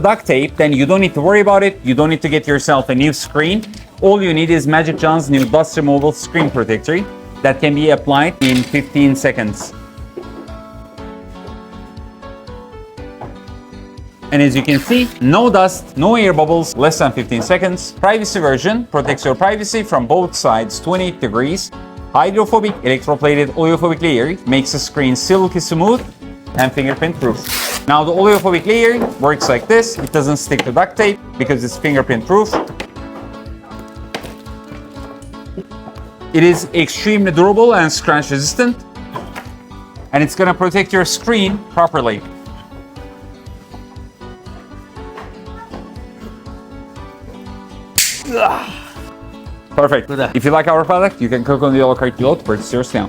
duct tape, then you don't need to worry about it. You don't need to get yourself a new screen. All you need is MagicJohn's new dust removal screen protector that can be applied in 15 seconds. And as you can see, no dust, no air bubbles, less than 15 seconds. Privacy version protects your privacy from both sides 28 degrees. Hydrophobic electroplated oleophobic layer makes the screen silky smooth and fingerprint proof. Now the oleophobic layer works like this. It doesn't stick to duct tape because it's fingerprint proof. It is extremely durable and scratch resistant. And it's gonna protect your screen properly. Perfect. If you like our product, you can click on the yellow card below to purchase yours now.